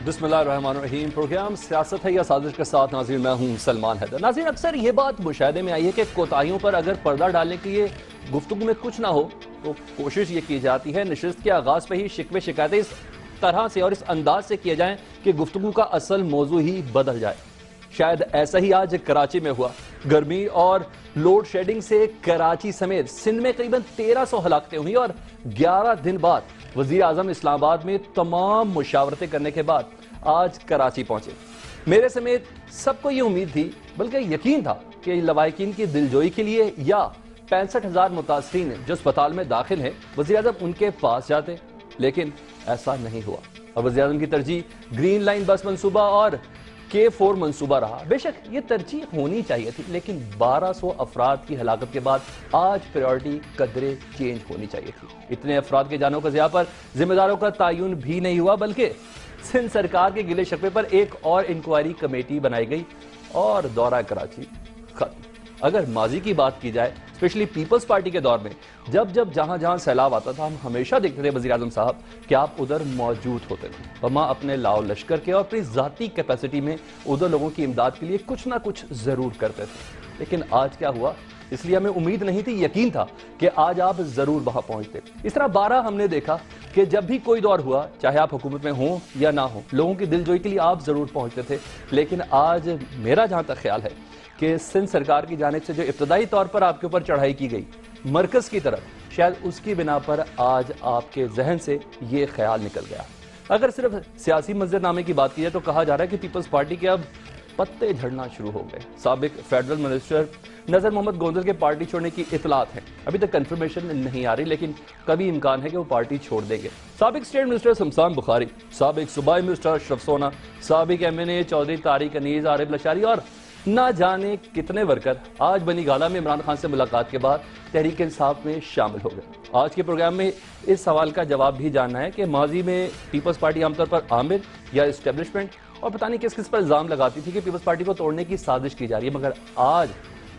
بسم اللہ الرحمن الرحیم۔ پروگرام سیاست ہے یا سازش کے ساتھ ناظرین میں ہوں سلمان حیدر۔ ناظرین اکثر یہ بات مشاہدے میں آئی ہے کہ کوتاہیوں پر اگر پردہ ڈالنے کے لیے گفتگو میں کچھ نہ ہو تو کوشش یہ کی جاتی ہے نشست کے آغاز پہ ہی شکوے شکایتیں اس طرح سے اور اس انداز سے کیے جائیں کہ گفتگو کا اصل موضوع ہی بدل جائے۔ شاید ایسا ہی آج کراچی میں ہوا۔ گرمی اور لوڈ شیڈنگ سے کراچی سمیت سندھ میں قریباً 1300 ہلاکتیں ہوئی اور 11 دن بعد وزیر اعظم اسلام آباد میں تمام مشاورتیں کرنے کے بعد آج کراچی پہنچے۔ میرے سمیت سب کو یہ امید تھی بلکہ یقین تھا کہ لوائقین کی دلجوئی کے لیے یا 65,000 متاثرین جو اسپتال میں داخل ہیں وزیر اعظم ان کے پاس جاتے، لیکن ایسا نہیں ہوا اور وزیر اعظم کی ترجیح گرین لائن بس منصوبہ اور K4 منصوبہ رہا۔ بے شک یہ ترجیح ہونی چاہیے تھی، لیکن 1200 افراد کی ہلاکت کے بعد آج پریورٹی قدرے چینج ہونی چاہیے تھی۔ اتنے افراد کے جانوں کا ضیاع پر ذمہ داروں کا تعین بھی نہیں ہوا بلکہ سندھ سرکار کے گلے شکوے پر ایک اور انکوائری کمیٹی بنائی گئی اور دورہ کراچی ختم۔ اگر ماضی کی بات کی جائے اسپیشلی پیپلز پارٹی کے دور میں جب جہاں سیلاب آتا تھا ہم ہمیشہ دیکھتے تھے وزیر اعظم صاحب کہ آپ ادھر موجود ہوتے تھے، وہاں اپنے لاؤ لشکر کے اور اپنی ذاتی کیپیسٹی میں ادھر لوگوں کی امداد کے لیے کچھ نہ کچھ ضرور کرتے تھے۔ لیکن آج کیا ہوا؟ اس لیے ہمیں امید نہیں تھی، یقین تھا کہ آج آپ ضرور وہاں پہنچتے۔ اس طرح 12 ہم نے دیکھا کہ جب بھی کوئی دور ہوا چاہے آپ حکومت میں ہوں یا نہ ہوں لوگوں کی دلجوئی کے لیے آپ ضرور پہنچتے تھے۔ لیکن آج میرا جہاں تک خیال ہے کہ سندھ سرکار کی جانب سے جو ابتدائی طور پر آپ کے اوپر چڑھائی کی گئی مرکز کی طرف، شاید اس کی بنا پر آج آپ کے ذہن سے یہ خیال نکل گیا۔ اگر صرف سیاسی منظرنامے کی بات کی جائے تو کہا جا رہا ہے کہ پیپلز پارٹی کے اب پتے جھڑنا شروع ہو گئے۔ سابق فیڈرل منسٹر نذر محمد گوندل کے پارٹی چھوڑنے کی اطلاعات ہیں، ابھی تک کنفرمیشن نہیں آ رہی لیکن کبھی امکان ہے کہ وہ پارٹی چھوڑ دیں گے۔ سابق اسٹیٹ منسٹر شمشان بخاری، سابق صوبائی منسٹر اشرف سونا، سابق MNA چودھری طارق انیس، عارف لشاری اور نہ جانے کتنے ورکر آج بنی گالہ میں عمران خان سے ملاقات کے بعد تحریک انصاف میں شامل ہو گئے۔ آج کے پروگرام میں اس سوال کا جواب بھی جاننا ہے کہ ماضی میں پیپلز پارٹی عام طور پر عامر یا اسٹیبلشمنٹ اور پتہ نہیں کس پر الزام لگاتی تھی کہ پیپلز پارٹی کو توڑنے کی سازش کی جا رہی ہے، مگر آج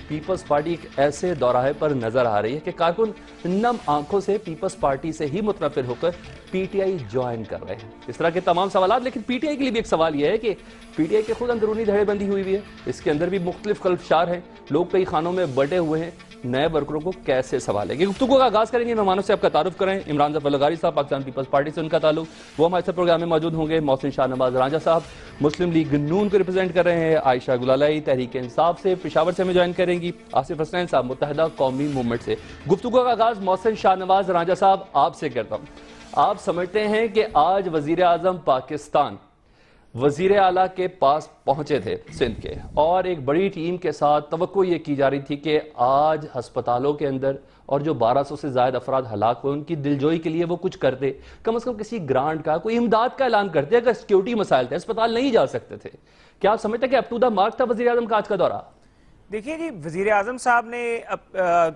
پیپلز پارٹی ایک ایسے دوراہے پر نظر آ رہی ہے کہ کارکن نم آنکھوں سے پیپلز پارٹی سے ہی متنفر ہو کر PTI جوائن کر رہے ہیں۔ اس طرح کے تمام سوالات، لیکن PTI کے لیے بھی ایک سوال یہ ہے کہ PTI کے خود اندرونی دھڑے بندی ہوئی ہے، اس کے اندر بھی مختلف خلفشار ہیں، لوگ کئی خانوں میں بٹے ہوئے ہیں، نئے ورکروں کو کیسے سنبھالیں گے؟ گفتگو کا آغاز کریں گے، مہمانوں سے آپ کا تعارف کریں۔ عمران ظفر لغاری صاحب پاکستان پیپلز پارٹی سے ان کا تعلق، وہ ہمارے ساتھ پروگرام میں موجود ہوں گے۔ محسن شاہ نواز رانجھا صاحب مسلم لیگ نون کو ریپرزینٹ کر رہے ہیں۔ عائشہ گلالائی تحریک انصاف سے پشاور سے ہمیں جوائن کریں گی۔ آصف حسنین صاحب متحدہ قومی موومنٹ سے۔ گفتگو کا آغاز محسن شاہ نواز رانجھا صاحب آپ سے کرتا ہوں۔ آپ سمجھتے ہیں کہ آج وزیر اعظم پاکستان وزیر اعلیٰ کے پاس پہنچے تھے سندھ کے اور ایک بڑی ٹیم کے ساتھ توقع یہ کی جا رہی تھی کہ آج ہسپتالوں کے اندر اور جو 1200 سے زائد افراد ہلاک ہوئے ان کی دلجوئی کے لیے وہ کچھ کرتے، کم از کم کسی گرانٹ کا کوئی امداد کا اعلان کرتے؟ اگر سیکیورٹی مسائل تھے اسپتال نہیں جا سکتے تھے، کیا آپ سمجھتے ہیں کہ اپ ٹو دا مارک تھا وزیر اعظم کا آج کا دورہ؟ دیکھیے جی، وزیر اعظم صاحب نے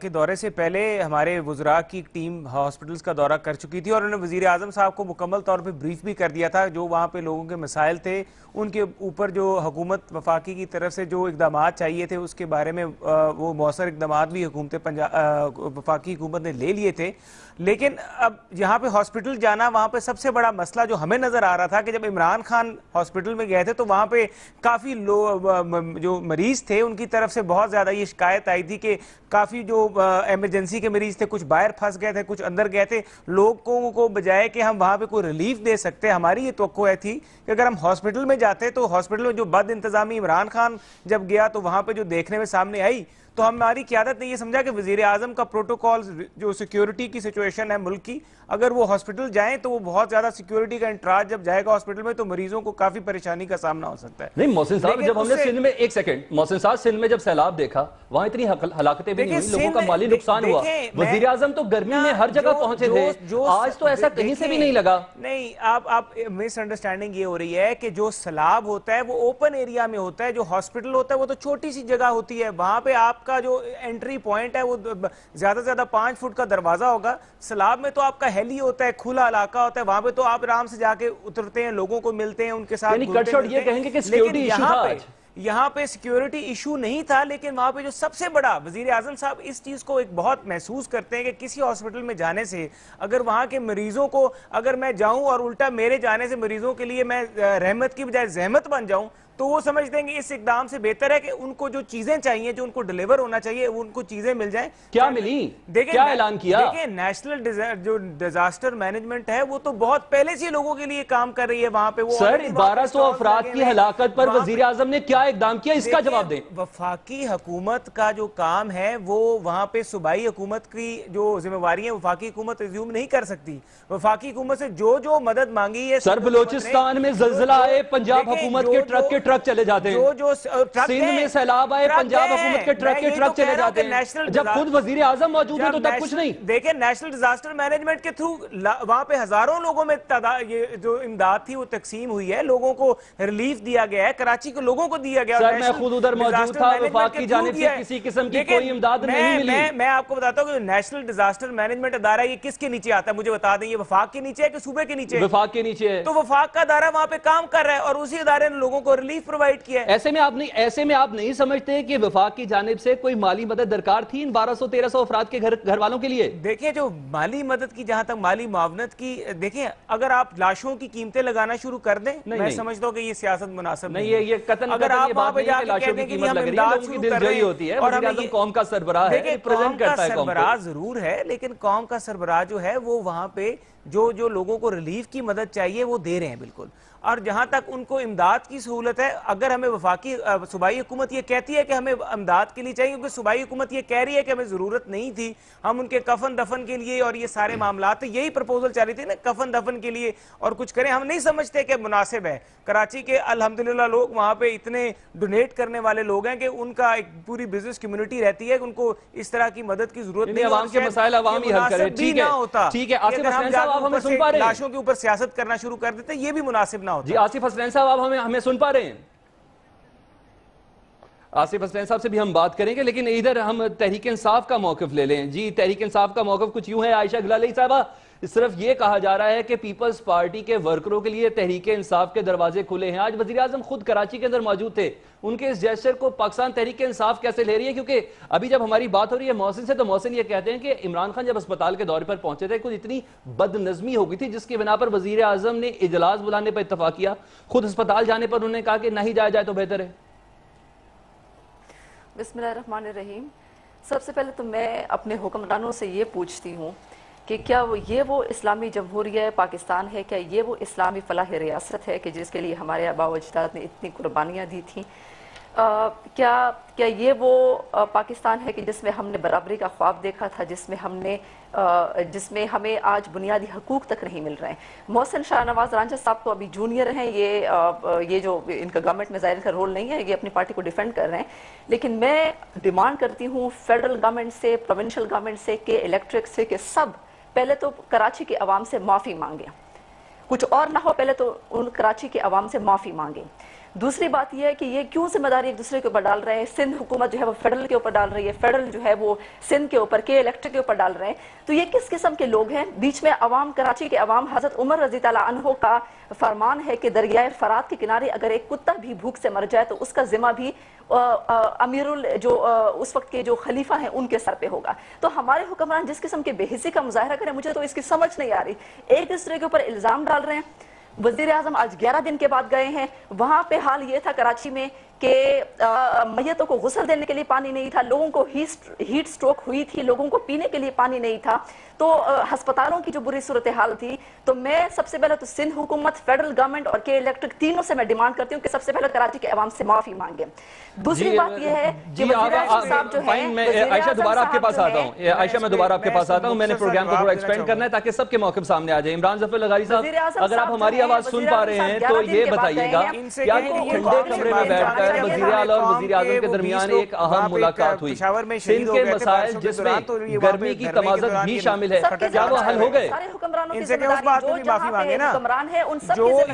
کے دورے سے پہلے ہمارے وزراء کی ٹیم ہاسپٹلز کا دورہ کر چکی تھی اور انہوں نے وزیر اعظم صاحب کو مکمل طور پہ بریف بھی کر دیا تھا۔ جو وہاں پہ لوگوں کے مسائل تھے ان کے اوپر جو حکومت وفاقی کی طرف سے جو اقدامات چاہیے تھے اس کے بارے میں وہ مؤثر اقدامات بھی وفاقی حکومت نے لے لیے تھے۔ لیکن اب یہاں پہ ہاسپٹل جانا، وہاں پہ سب سے بڑا مسئلہ جو ہمیں نظر آ رہا تھا کہ جب عمران خان ہاسپٹل میں گئے تھے تو وہاں پہ کافی جو مریض تھے ان کی طرف سے بہت زیادہ یہ شکایت آئی تھی کہ کافی جو ایمرجنسی کے مریض تھے کچھ باہر پھنس گئے تھے، کچھ اندر گئے تھے۔ لوگوں کو بجائے کہ ہم وہاں پہ کوئی ریلیف دے سکتے، ہماری یہ توقع تھی کہ اگر ہم ہاسپٹل میں جاتے تو ہاسپٹل میں جو بد انتظامی عمران خان جب گیا تو وہاں پہ جو دیکھنے میں سامنے آئی تو ہماری قیادت نے یہ سمجھا کہ وزیر اعظم کا پروٹوکول جو سیکیورٹی کی سچویشن ہے ملک کی، اگر وہ ہاسپٹل جائیں تو وہ بہت زیادہ سیکیورٹی کا انٹراج جب جائے گا ہاسپٹل میں تو مریضوں کو کافی پریشانی کا سامنا ہو سکتا ہے۔ نہیں محسن صاحب، جب ہم نے سندھ میں ایک سیکنڈ محسن صاحب سندھ میں جب سیلاب دیکھا وہاں اتنی ہلاکتیں بھی نہیں ہوئی، لوگوں کا مالی نقصان ہوا، وزیر اعظم تو گرمی میں ہر جگہ پہنچے تھے، آج تو ایسا کہیں سے بھی نہیں لگا۔ نہیں، آپ مس انڈرسٹینڈنگ یہ ہو رہی ہے کہ جو سیلاب ہوتا ہے وہ اوپن ایریا میں ہوتا ہے، جو ہاسپٹل ہوتا ہے وہ تو چھوٹی سی جگہ ہوتی ہے، وہاں پہ آپ کا جو انٹری پوائنٹ ہے وہ زیادہ سے زیادہ 5 فٹ کا دروازہ ہوگا۔ سیلاب میں تو آپ کا ہیلی ہوتا ہے، کھلا علاقہ ہوتا ہے، وہاں پہ تو آپ آرام سے جا کے اترتے ہیں، لوگوں کو ملتے ہیں، ان کے ساتھ یعنی کٹ شاٹ یہ کہیں گے کہ سیکیورٹی ایشو تھا آج۔ یہاں پہ سیکیورٹی ایشو نہیں تھا، لیکن وہاں پہ جو سب سے بڑا وزیر اعظم صاحب اس چیز کو ایک بہت محسوس کرتے ہیں کہ کسی ہاسپٹل میں جانے سے اگر وہاں کے مریضوں کو اگر میں جاؤں اور الٹا میرے جانے سے مریضوں کے لیے میں رحمت کی بجائے زحمت بن جاؤں، تو وہ سمجھتے ہیں کہ اس اقدام سے بہتر ہے کہ ان کو جو چیزیں چاہیے، جو ان کو ڈیلیور ہونا چاہیے، وہ ان کو چیزیں مل جائیں۔ کیا ملی؟ کیا اعلان کیا؟ دیکھیں نیشنل جو ڈیزاسٹر مینجمنٹ ہے وہ تو بہت پہلے سے لوگوں کے لیے کام کر رہی ہے وہاں پہ۔ وہ سر 1200 افراد کی ہلاکت پر وزیر اعظم نے کیا اقدام کیا، اس کا جواب دیں۔ وفاقی حکومت کا جو کام ہے وہ وہاں پہ صوبائی حکومت کی جو ذمہ داری ہیں وفاقی حکومت ریزیوم نہیں کر سکتی۔ وفاقی حکومت سے جو مدد مانگی ہے، سر بلوچستان میں زلزلہ آئے پنجاب حکومت کے ٹرک چلے جاتے ہیں، سندھ میں سیلاب آئے پنجاب حکومت کے ٹرک چلے جاتے ہیں، جب خود وزیر اعظم موجود ہیں تو تب کچھ نہیں۔ دیکھیں نیشنل ڈیزاسٹر مینجمنٹ کے تھرو وہاں پہ ہزاروں لوگوں میں یہ جو امداد تھی وہ تقسیم ہوئی ہے، لوگوں کو ریلیف دیا گیا ہے، کراچی کے لوگوں کو دیا گیا۔ سر میں خود ادھر موجود تھا، وفاق کی جانب سے کسی قسم کی کوئی امداد نہیں ملی۔ میں آپ کو بتاتا ہوں کہ نیشنل ڈیزاسٹر مینجمنٹ ادارہ یہ کس کے نیچے آتا ہے مجھے بتا دیں، یہ وفاق کے نیچے ہے کہ صوبے کے نیچے؟ وفاق کے نیچے ہے۔ تو وفاق کا ادارہ وہاں پہ کام کر رہا ہے اور اسی ادارے نے لوگوں کو ریلیف پرووائڈ کیا ہے۔ ایسے میں آپ نہیں سمجھتے کہ وفاق کی جانب سے کوئی مالی مدد درکار تھی ان 1200-1300 افراد کے گھر والوں کے لیے؟ دیکھیں جو مالی مدد کی، جہاں تک مالی معاونت کی، دیکھیں اگر آپ لاشوں کی قیمتیں لگانا شروع کر دیں، میں سمجھتا ہوں کہ یہ سیاست مناسب نہیں ہے۔ یہ قطن اگر آپ وہاں پہ جا کے لاشوں کی قیمت لگ رہی ہے، لوگوں کی دل جوئی ہوتی ہے، وزیر اعظم قوم کا سربراہ ہے، ریپرزینٹ کرتا ہے قوم کو۔ سربراہ ضرور ہے، لیکن قوم کا سربراہ جو ہے وہ وہاں پہ جو لوگوں کو ریلیف کی مدد چاہیے وہ دے رہے ہیں بالکل۔ اور جہاں تک ان کو امداد کی سہولت ہے، اگر ہمیں وفاقی صوبائی حکومت یہ کہتی ہے کہ ہمیں امداد کے لیے چاہیے، کیونکہ صوبائی حکومت یہ کہہ رہی ہے کہ ہمیں ضرورت نہیں تھی، ہم ان کے کفن دفن کے لیے اور یہ سارے معاملات یہی پرپوزل چل رہی تھی نا، کفن دفن کے لیے اور کچھ کریں، ہم نہیں سمجھتے کہ مناسب ہے۔ کراچی کے الحمدللہ لوگ وہاں پہ اتنے ڈونیٹ کرنے والے لوگ ہیں کہ ان کا ایک پوری بزنس کمیونٹی رہتی ہے کہ ان کو اس طرح کی مدد کی ضرورت نہیں، عوام کے مسائل عوام ہی حل کرے۔ ٹھیک ہے آصف حسنین صاحب، آپ ہمیں سن پا رہے ہیں؟ لاشوں کے اوپر سیاست کرنا شروع کر دیتے یہ بھی مناسب نہ ہوتا۔ جی آصف حسنین صاحب، آپ ہمیں سن پا رہے ہیں؟ آصف حسنین صاحب سے بھی ہم بات کریں گے، لیکن ادھر ہم تحریک انصاف کا موقف لے لیں۔ جی تحریک انصاف کا موقف کچھ یوں ہے عائشہ گلالئی صاحبہ، صرف یہ کہا جا رہا ہے کہ پیپلز پارٹی کے ورکروں کے لیے تحریک انصاف کے دروازے کھلے ہیں۔ آج وزیر اعظم خود کراچی کے اندر موجود تھے، ان کے اس جیسچر کو پاکستان تحریک انصاف کیسے لے رہی ہے؟ کیونکہ ابھی جب ہماری بات ہو رہی ہے محسن سے، تو محسن یہ کہتے ہیں کہ عمران خان جب اسپتال کے دورے پر پہنچے تھے کچھ اتنی بد نظمی ہو گئی تھی جس کی بنا پر وزیر اعظم نے اجلاس بلانے پر اتفاق کیا، خود اسپتال جانے پر انہوں نے کہا کہ نہیں جایا جائے تو بہتر ہے۔ بسم اللہ الرحمن الرحیم۔ سب سے پہلے تو میں اپنے حکمرانوں سے یہ پوچھتی ہوں کہ کیا یہ وہ اسلامی جمہوریہ پاکستان ہے، کیا یہ وہ اسلامی فلاح ریاست ہے کہ جس کے لیے ہمارے آباء و اجداد نے اتنی قربانیاں دی تھیں؟ کیا یہ وہ پاکستان ہے کہ جس میں ہم نے برابری کا خواب دیکھا تھا، جس میں ہمیں آج بنیادی حقوق تک نہیں مل رہے ہیں؟ محسن شاہ نواز رانجھا صاحب تو ابھی جونیئر ہیں، یہ جو ان کا گورنمنٹ میں ظاہر کا رول نہیں ہے، یہ اپنی پارٹی کو ڈیفینڈ کر رہے ہیں، لیکن میں ڈیمانڈ کرتی ہوں فیڈرل گورنمنٹ سے، پروونشل گورنمنٹ سے، کہ الیکٹرک سے، کہ سب پہلے تو کراچی کے عوام سے معافی مانگیں، کچھ اور نہ ہو پہلے تو ان کراچی کے عوام سے معافی مانگیں۔ دوسری بات یہ ہے کہ یہ کیوں ذمہ داری ایک دوسرے کے اوپر ڈال رہے ہیں؟ سندھ حکومت جو ہے وہ فیڈرل کے اوپر ڈال رہی ہے، فیڈرل جو ہے وہ سندھ کے اوپر، کے الیکٹرک کے اوپر ڈال رہے ہیں، تو یہ کس قسم کے لوگ ہیں؟ بیچ میں عوام، کراچی کے عوام، حضرت عمر رضی اللہ عنہ کا فرمان ہے کہ دریائے فرات کے کنارے اگر ایک کتا بھی بھوک سے مر جائے تو اس کا ذمہ بھی جو اس وقت کے جو خلیفہ ہیں ان کے سر پہ ہوگا۔ تو ہمارے حکمران جس قسم کے بے حسی کا مظاہرہ کریں، مجھے تو اس کی سمجھ نہیں آ رہی، ایک دوسرے کے اوپر الزام ڈال رہے ہیں۔ وزیر اعظم آج 11 دن کے بعد گئے ہیں، وہاں پہ حال یہ تھا کراچی میں کہ میتوں کو غسل دینے کے لیے پانی نہیں تھا، لوگوں کو ہیٹ سٹروک ہوئی تھی، لوگوں کو پینے کے لیے پانی نہیں تھا، تو ہسپتالوں کی جو بری صورتحال تھی۔ تو میں سب سے پہلے تو سندھ حکومت، فیڈرل گورنمنٹ اور کے الیکٹرک تینوں سے میں ڈیمانڈ کرتی ہوں کہ سب سے پہلے کراچی کے عوام سے معافی مانگیں۔ دوسری بات یہ ہے کہ وزیر اعظم صاحب جو ہے، عائشہ دوبارہ آپ کے پاس آتا ہوں، عائشہ میں دوبارہ آپ کے پاس آتا ہوں، میں نے پروگرام کو تھوڑا ایکسپینڈ کرنا ہے تاکہ سب کے موقف سامنے آ جائیں۔ عمران ظفر لغاری صاحب، اگر آپ ہماری آواز سن پا رہے ہیں تو یہ بتائیے گا کیا ٹھنڈے کمرے میں بیٹھ کر وزیر اعلیٰ اور وزیر اعظم کے درمیان ایک اہم ملاقات ہوئی، سندھ کے مسائل جس میں گرمی کی تمازت بھی شامل ہے، کیا وہ حل ہو گئے؟ ان سے کہ اس بات میں بھی معافی مانگے نا۔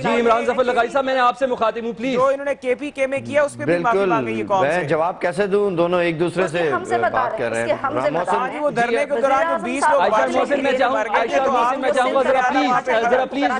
جی عمران ظفر لغاری صاحب، میں نے آپ سے مخاطب ہوں، پلیز۔ جو انہوں نے کے پی کے میں کیا اس پہ بھی معافی مانگے یہ قوم سے۔ میں جواب کیسے دوں؟ دونوں ایک دوسرے سے بات کر رہے ہیں۔ وہ دھرنے کے دوران جو 20 لوگ عائشہ محسن میں چاہوں گا ذرا پلیز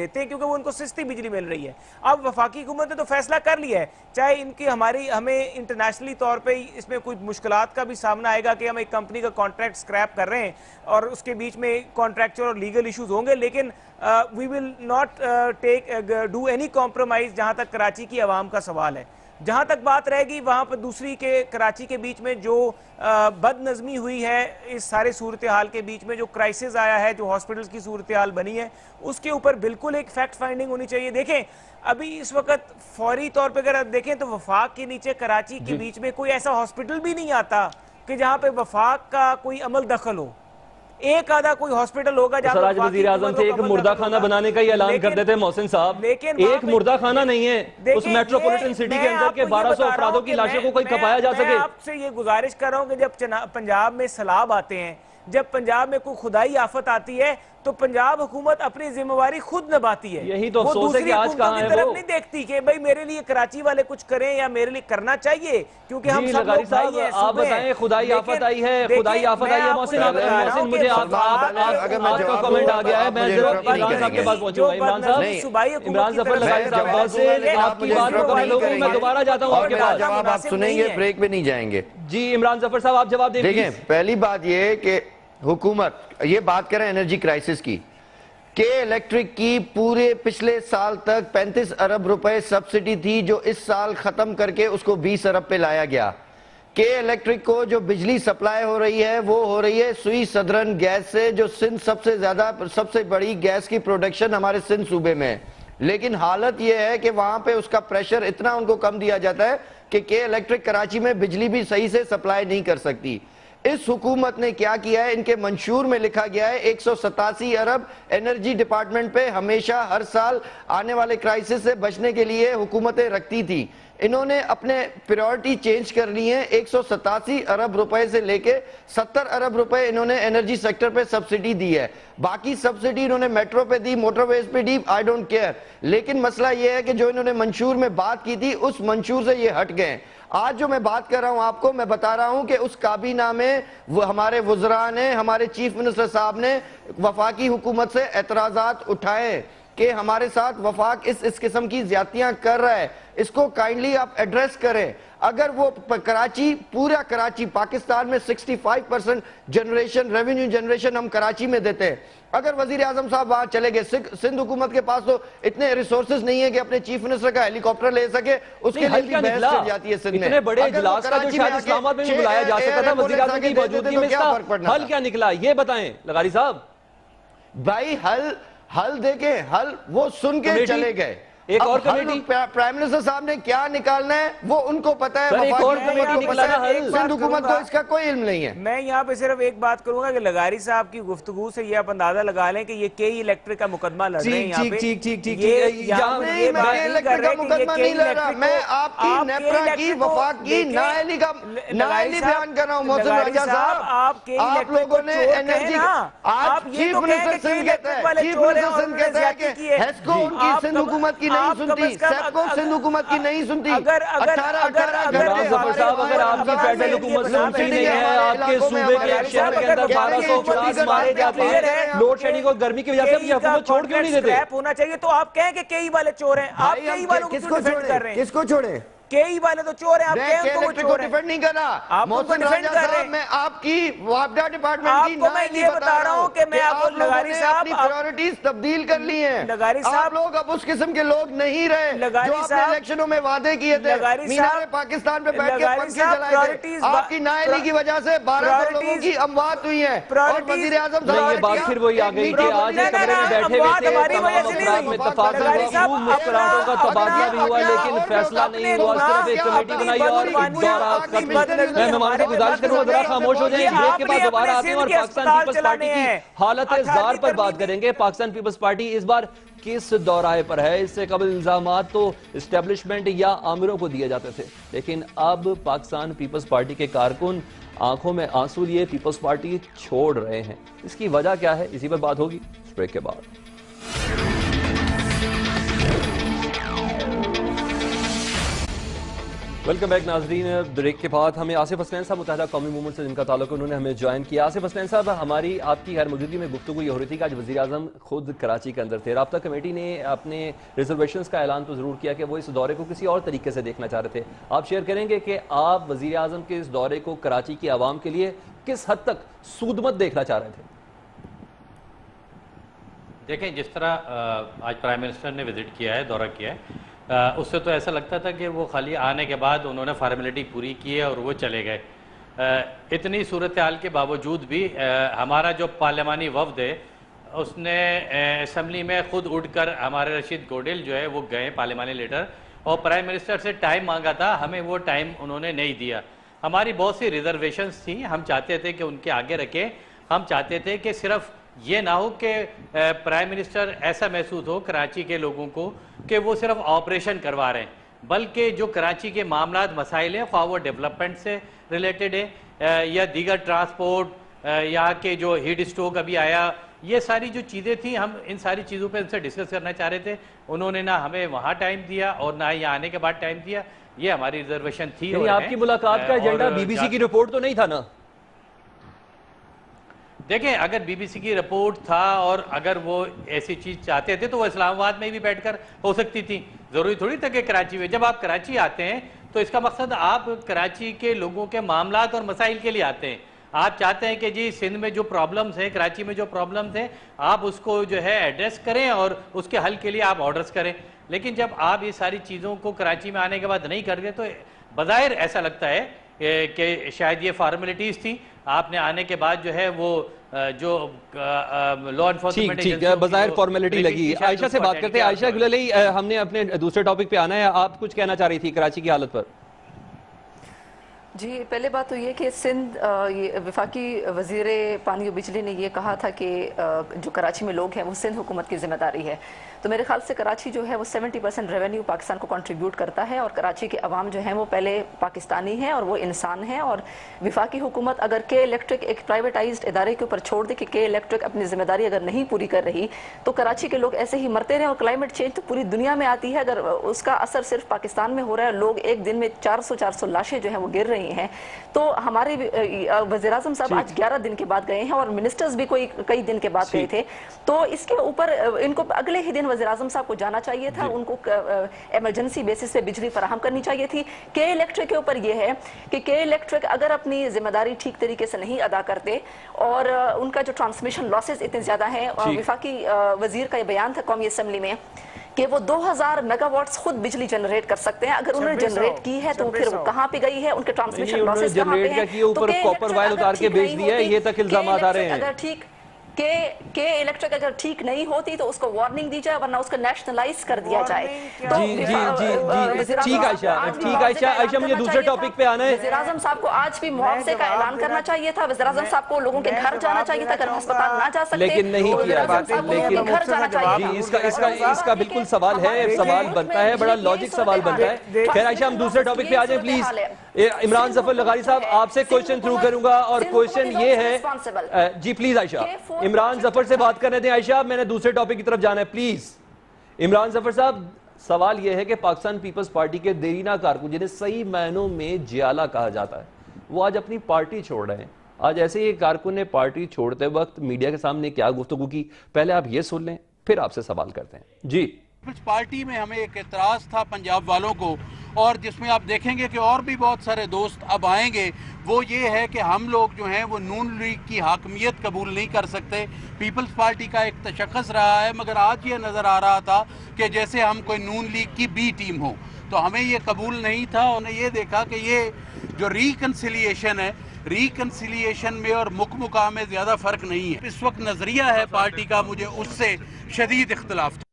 دیتے ہیں کیونکہ وہ ان کو سستی بجلی مل رہی ہے. اب وفاقی حکومت نے تو فیصلہ کر لیا ہے, چاہے ان کی ہمیں انٹرنیشنلی طور پہ اس میں کچھ مشکلات کا بھی سامنا آئے گا کہ ہم ایک کمپنی کا کانٹریکٹ اسکریپ کر رہے ہیں اور اس کے بیچ میں کانٹریکچر اور لیگل ایشوز ہوں گے, لیکن we will not do any compromise جہاں تک کراچی کی عوام کا سوال ہے. جہاں تک بات رہے گی وہاں پر دوسری کے کراچی کے بیچ میں جو بد نظمی ہوئی ہے اس سارے صورتحال کے بیچ میں, جو کرائسس آیا ہے, جو ہاسپٹلز کی صورتحال بنی ہے, اس کے اوپر بالکل ایک فیکٹ فائنڈنگ ہونی چاہیے. دیکھیں ابھی اس وقت فوری طور پہ اگر دیکھیں تو وفاق کے نیچے کراچی کے بیچ میں کوئی ایسا ہاسپٹل بھی نہیں آتا کہ جہاں پہ وفاق کا کوئی عمل دخل ہو. ایک آدھا کوئی ہاسپٹل ہوگا جہاں سر آج وزیر اعظم تھے ایک مردہ خانہ بنانے کا ہی اعلان کر دیتے محسن صاحب, ایک مردہ خانہ نہیں ہے اس میٹروپولیٹن سٹی کے اندر کے 1200 افرادوں کی لاشوں کو کوئی کھپایا جا سکے. میں آپ سے یہ گزارش کر رہا ہوں کہ جب پنجاب میں سیلاب آتے ہیں, جب پنجاب میں کوئی خدائی آفت آتی ہے تو پنجاب حکومت اپنی ذمہ داری خود نبھاتی ہے. یہی تو افسوس ہے کہ آج کہاں ہے وہ, نہیں دیکھتی کہ بھئی میرے لیے کراچی والے کچھ کریں یا میرے لیے کرنا چاہیے کیونکہ ہم سب لوگ بھائی ہیں. آپ بتائیں خدائی آفت آئی ہے, خدائی آفت آئی ہے. محسن مجھے آپ کا کمنٹ آ گیا ہے, میں ضرور عمران صاحب کے پاس پہنچوں گا. عمران صاحب, عمران ظفر لغاری صاحب بہت سے آپ کی بات مکمل ہو گئی, میں دوبارہ جاتا ہوں آپ کے پاس. جواب آپ سنیں گے, بریک میں نہیں جائیں گے. جی عمران ظفر صاحب آپ جواب دیں. دیکھیں پہلی بات یہ ہے کہ حکومت یہ بات کریں انرجی کرائسس کی کہ الیکٹرک کی پورے پچھلے سال تک 35 ارب روپے سبسڈی تھی جو اس سال ختم کر کے اس کو 20 ارب پہ لایا گیا. کہ الیکٹرک کو جو بجلی سپلائی ہو رہی ہے وہ ہو رہی ہے سوئی سدرن گیس سے, جو سندھ سب سے بڑی گیس کی پروڈکشن ہمارے سندھ صوبے میں ہے. لیکن حالت یہ ہے کہ وہاں پہ اس کا پریشر اتنا ان کو کم دیا جاتا ہے کہ الیکٹرک کراچی میں بجلی بھی صحیح سے سپلائی نہیں کر سکتی. اس حکومت نے کیا کیا ہے, ان کے منشور میں لکھا گیا ہے 187 ارب انرجی ڈپارٹمنٹ پہ ہمیشہ ہر سال آنے والے کرائسس سے بچنے کے لیے حکومتیں رکھتی تھی. انہوں نے اپنے پریورٹی چینج کر لی ہیں, 187 ارب روپے سے لے کے 70 ارب روپے انہوں نے انرجی سیکٹر پہ سبسڈی دی ہے. باقی سبسڈی انہوں نے میٹرو پہ دی, موٹر ویز پہ دی, آئی ڈونٹ کیئر. لیکن مسئلہ یہ ہے کہ جو انہوں نے منشور میں بات کی تھی اس منشور سے یہ ہٹ گئے. آج جو میں بات کر رہا ہوں آپ کو, میں بتا رہا ہوں کہ اس کابینہ میں وہ ہمارے وزراء نے, ہمارے چیف منسٹر صاحب نے وفاقی حکومت سے اعتراضات اٹھائے کہ ہمارے ساتھ وفاق اس قسم کی زیادتیاں کر رہا ہے, اس کو کائنڈلی آپ ایڈریس کریں. اگر وہ کراچی, پورا کراچی, پاکستان میں 65% جنریشن, ریونیو جنریشن ہم کراچی میں دیتے ہیں. اگر وزیر اعظم صاحب وہاں چلے گئے, سندھ حکومت کے پاس تو اتنے ریسورسز نہیں ہے کہ اپنے چیف منسٹر کا ہیلی کاپٹر لے سکے, اس کے لیے بھی بحث چل جاتی ہے سندھ میں. اتنے بڑے اجلاس کا جو شاید اسلام آباد میں بھی بلایا جا سکتا تھا وزیر اعظم کی موجودگی میں, اس کا حل کیا نکلا یہ بتائیں لغاری صاحب. بھائی حل دیکھیں, حل وہ سن کے چلے گئے. ایک اور کمیٹی پرائم منسٹر صاحب نے کیا نکالنا ہے وہ ان کو پتا ہے, ایک اور کمیٹی نکلانا ہے, سندھ حکومت کو اس کا کوئی علم نہیں ہے. میں یہاں پہ صرف ایک بات کروں گا کہ لغاری صاحب کی گفتگو سے یہ آپ اندازہ لگا لیں کہ یہ کئی الیکٹرک کا مقدمہ لڑ رہے ہیں یہاں پہ. نہیں, میں الیکٹرک کا مقدمہ نہیں لڑ رہا, میں آپ کی نیپرا کی وفاق کی نااہلی بیان کر رہا ہوں. محسن راجہ صاحب, آپ لوگوں نے انرجی, آپ چیف منسٹر سندھ کہتا ہے کہ ہیسکو ان کی سندھ حکومت کی نہیں سنتی, سیپکو سندھ حکومت کی نہیں سنتی. 18 عمران ظفر صاحب, اگر آپ کی فیڈرل حکومت سنتی نہیں ہے, آپ کے صوبے کے ایک شہر کے اندر 1200 افراد مارے جاتے ہیں لوڈ شیڈنگ اور گرمی کی وجہ سے, یہ حکومت چھوڑ کیوں نہیں دیتے؟ ہونا چاہیے تو آپ کہیں کہ کئی والے چور ہیں, آپ کئی والوں کو ڈیفینڈ کر رہے ہیں. کس کو چھوڑیں؟ کئی والے تو چور ہیں, آپ کہیں ان کو چور ہیں. ڈیفینڈ نہیں کر رہا محسن راجہ صاحب, میں آپ کی وابڈا ڈپارٹمنٹ کی نااہلی بتا رہا ہوں کہ میں آپ لغاری صاحب اپنی پریورٹیز تبدیل کر لی ہیں. آپ لوگ اب اس قسم کے لوگ نہیں رہے جو آپ نے الیکشنوں میں وعدے کیے تھے. مینار پاکستان پہ بیٹھ کے پنکھے جلائے تھے, آپ کی نااہلی کی وجہ سے 1200 لوگوں کی اموات ہوئی ہیں. اور وزیر اعظم صاحب یہ بات پھر وہی آ گئی کہ آج ایک کمرے میں بیٹھے ہوئے تھے, تمام افراد میں اتفاق ہوا, خوب مسکراہٹوں کا تبادلہ بھی ہوا, لیکن فیصلہ نہیں ہوا. صرف ایک کمیٹی بنائی اور دورہ ختم. میں مہمان سے گزارش کروں گا ذرا خاموش ہو جائیں, بریک کے بعد دوبارہ آتے ہیں اور پاکستان پیپلز پارٹی کی حالت زار پر بات کریں گے. پاکستان پیپلز پارٹی اس بار کس دورائے پر ہے؟ اس سے قبل الزامات تو اسٹیبلشمنٹ یا آمروں کو دیے جاتے تھے, لیکن اب پاکستان پیپلز پارٹی کے کارکن آنکھوں میں آنسو لیے پیپلز پارٹی چھوڑ رہے ہیں. اس کی وجہ کیا ہے, اسی پر بات ہوگی بریک کے بعد. ویلکم بیک ناظرین. بریک کے بعد ہمیں آصف حسنین صاحب متحدہ قومی موومنٹ سے جن کا تعلق ہے انہوں نے ہمیں جوائن کیا. آصف حسنین صاحب, ہماری آپ کی غیر موجودگی میں گفتگو یہ ہو رہی تھی کہ آج وزیر اعظم خود کراچی کے اندر تھے. رابطہ کمیٹی نے اپنے ریزرویشنز کا اعلان تو ضرور کیا کہ وہ اس دورے کو کسی اور طریقے سے دیکھنا چاہ رہے تھے. آپ شیئر کریں گے کہ آپ وزیر اعظم کے اس دورے کو کراچی کی عوام کے لیے کس حد تک سودمند دیکھنا چاہ رہے تھے؟ دیکھیں, جس طرح آج پرائم منسٹر نے وزٹ کیا ہے, دورہ کیا ہے, اس سے تو ایسا لگتا تھا کہ وہ خالی آنے کے بعد انہوں نے فارمیلٹی پوری کی ہے اور وہ چلے گئے. اتنی صورتحال کے باوجود بھی ہمارا جو پارلیمانی وفد ہے اس نے اسمبلی میں خود اٹھ کر ہمارے رشید گوڈیل جو ہے وہ گئے پارلیمانی لیڈر, اور پرائم منسٹر سے ٹائم مانگا تھا, ہمیں وہ ٹائم انہوں نے نہیں دیا. ہماری بہت سی ریزرویشنز تھیں, ہم چاہتے تھے کہ ان کے آگے رکھیں. ہم چاہتے تھے کہ صرف یہ نہ ہو کہ پرائم منسٹر ایسا محسوس ہو کراچی کے لوگوں کو کہ وہ صرف آپریشن کروا رہے ہیں, بلکہ جو کراچی کے معاملات مسائل ہیں, خواہ وہ ڈیولپمنٹ سے ریلیٹڈ ہے یا دیگر ٹرانسپورٹ, یہاں کے جو ہیٹ اسٹروک ابھی آیا, یہ ساری جو چیزیں تھیں ہم ان ساری چیزوں پہ ان سے ڈسکس کرنا چاہ رہے تھے. انہوں نے نہ ہمیں وہاں ٹائم دیا اور نہ یہاں آنے کے بعد ٹائم دیا. یہ ہماری ریزرویشن تھی. یعنی آپ کی ملاقات کا ایجنڈا بی بی سی کی رپورٹ تو نہیں تھا نا؟ دیکھیں, اگر بی بی سی کی رپورٹ تھا اور اگر وہ ایسی چیز چاہتے تھے تو وہ اسلام آباد میں بھی بیٹھ کر ہو سکتی تھی. ضروری تھوڑی تھا کہ کراچی میں. جب آپ کراچی آتے ہیں تو اس کا مقصد آپ کراچی کے لوگوں کے معاملات اور مسائل کے لیے آتے ہیں. آپ چاہتے ہیں کہ جی سندھ میں جو پرابلمز ہیں, کراچی میں جو پرابلمز ہیں, آپ اس کو جو ہے ایڈریس کریں اور اس کے حل کے لیے آپ آرڈرز کریں. لیکن جب آپ یہ ساری چیزوں کو کراچی میں آنے کے بعد نہیں کرتے تو بظاہر ایسا لگتا ہے کہ شاید یہ فارمیلٹیز تھیں. آپ نے آنے کے بعد جو ہے وہ جو لا انفورسمنٹ ٹھیک بظاہر فارمیلٹی لگی. عائشہ سے بات کرتے ہیں. عائشہ گللی, ہم نے اپنے دوسرے ٹاپک پہ آنا ہے. آپ کچھ کہنا چاہ رہی تھی کراچی کی حالت پر؟ جی, پہلے بات تو یہ کہ سندھ وفاقی وزیر پانی و بجلی نے یہ کہا تھا کہ جو کراچی میں لوگ ہیں وہ سندھ حکومت کی ذمہ داری ہے. تو میرے خیال سے کراچی جو ہے وہ 70% ریونیو پاکستان کو کنٹریبیوٹ کرتا ہے, اور کراچی کے عوام جو ہیں وہ پہلے پاکستانی ہیں اور وہ انسان ہیں. اور وفاقی حکومت اگر کے الیکٹرک ایک پرائیویٹائزڈ ادارے کے اوپر چھوڑ دے کہ کے الیکٹرک اپنی ذمہ داری اگر نہیں پوری کر رہی تو کراچی کے لوگ ایسے ہی مرتے رہیں. اور کلائمیٹ چینج تو پوری دنیا میں آتی ہے, اگر اس کا اثر صرف پاکستان میں ہو رہا ہے, لوگ ایک دن میں 400 لاشیں جو ہیں وہ گر رہی ہیں. تو ہمارے وزیر اعظم صاحب آج 11 دن کے بعد گئے ہیں اور منسٹرز بھی کئی دن کے بعد گئے تھے. تو اس کے اوپر ان کو اگلے ہی دن وزیر اعظم صاحب کو جانا چاہیے تھا. ان کو ایمرجنسی بیسس پہ بجلی فراہم کرنی چاہیے تھی. کے الیکٹرک کے اوپر یہ ہے کہ کے الیکٹرک اگر اپنی ذمہ داری ٹھیک طریقے سے نہیں ادا کرتے اور ان کا جو ٹرانسمیشن لاسز اتنے زیادہ ہیں, وفاقی وزیر کا یہ بیان تھا قومی اسمبلی میں کہ وہ 2000 میگا واٹس خود بجلی جنریٹ کر سکتے ہیں. اگر انہوں نے جنریٹ کی ہے تو پھر وہ کہاں پہ گئی ہے, ان کے ٹرانسمیشن لاسز کہاں پہ ہیں. تو کاپر وائر اتار کے بیچ دیا ہے, یہ تک الزامات آ رہے ہیں. اگر ٹھیک کہ الیکٹرک اگر ٹھیک نہیں ہوتی تو اس کو وارننگ دی جائے, ورنہ اس کو نیشنلائز کر دیا جائے. ٹھیک عائشہ, مجھے دوسرے ٹاپک پہ آنا ہے. وزیر اعظم صاحب کو آج بھی معاوضے کا اعلان کرنا چاہیے تھا. وزیر اعظم صاحب کو لوگوں کے گھر جانا چاہیے تھا, اگر ہسپتال نہ جا سکتے لیکن نہیں کیا. اس کا بالکل سوال ہے, سوال بنتا ہے, بڑا لاجک سوال بنتا ہے. خیر عائشہ, ہم دوسرے ٹاپک پہ آ جائیں پلیز. عمران ظفر لغاری صاحب, آپ سے کوشچن تھرو کروں گا, اور کوشچن یہ ہے جی پلیز عائشہ, عمران ظفر سے بات کرنے دیں. عائشہ, میں نے دوسرے ٹاپک کی طرف جانا ہے پلیز. عمران ظفر صاحب, سوال یہ ہے کہ پاکستان پیپلز پارٹی کے دیرینہ کارکن جنہیں صحیح معنوں میں جیالہ کہا جاتا ہے, وہ آج اپنی پارٹی چھوڑ رہے ہیں. آج ایسے ہی کارکن نے پارٹی چھوڑتے وقت میڈیا کے سامنے کیا گفتگو کی, پہلے آپ یہ سن لیں پھر آپ سے سوال کرتے ہیں. جی, پیپلز پارٹی میں ہمیں ایک اعتراض تھا پنجاب والوں کو, اور جس میں آپ دیکھیں گے کہ اور بھی بہت سارے دوست اب آئیں گے, وہ یہ ہے کہ ہم لوگ جو ہیں وہ نون لیگ کی حاکمیت قبول نہیں کر سکتے. پیپلز پارٹی کا ایک تشخص رہا ہے, مگر آج یہ نظر آ رہا تھا کہ جیسے ہم کوئی نون لیگ کی بی ٹیم ہو, تو ہمیں یہ قبول نہیں تھا. انہیں یہ دیکھا کہ یہ جو ریکنسیلیشن ہے, ریکنسیلیشن میں اور مکہ میں زیادہ فرق نہیں ہے. اس وقت نظریہ ہے پارٹی کا, مجھے اس سے شدید اختلاف تھا.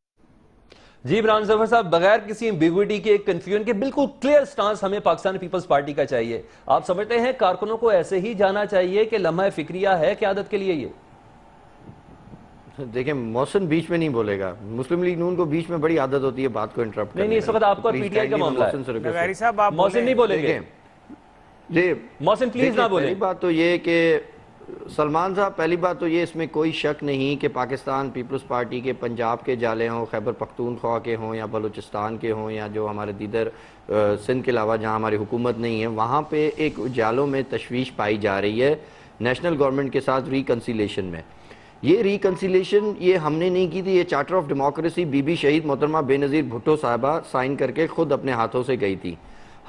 جی عمران ظفر صاحب, بغیر کسی ایمبیگوٹی کے, کنفیوژن کے, بالکل کلیئر سٹانس ہمیں پاکستان پیپلز پارٹی کا چاہیے. آپ سمجھتے ہیں کارکنوں کو ایسے ہی جانا چاہیے کہ لمحہ فکریہ ہے قیادت کے لیے؟ یہ دیکھیں, محسن بیچ میں نہیں بولے گا. مسلم لیگ نون کو بیچ میں بڑی عادت ہوتی ہے بات کو انٹرپٹ کرنے. نہیں, اس وقت آپ کو پی ٹی آئی کا معاملہ ہے. محسن نہیں بولیں گے. جی محسن پلیز نہ بولیں. پہلی بات تو یہ کہ سلمان صاحب پہلی بات تو یہ اس میں کوئی شک نہیں کہ پاکستان پیپلز پارٹی کے پنجاب کے جالے ہوں، خیبر پختونخوا کے ہوں یا بلوچستان کے ہوں یا جو ہمارے دیگر سندھ کے علاوہ جہاں ہماری حکومت نہیں ہے، وہاں پہ ایک جالوں میں تشویش پائی جا رہی ہے نیشنل گورنمنٹ کے ساتھ ریکنسیلیشن میں۔ یہ ریکنسیلیشن یہ ہم نے نہیں کی تھی، یہ charter of democracy Bibi شہید محترمہ بے نظیر بھٹو صاحبہ سائن کر کے خود اپنے ہاتھوں سے گئی تھی۔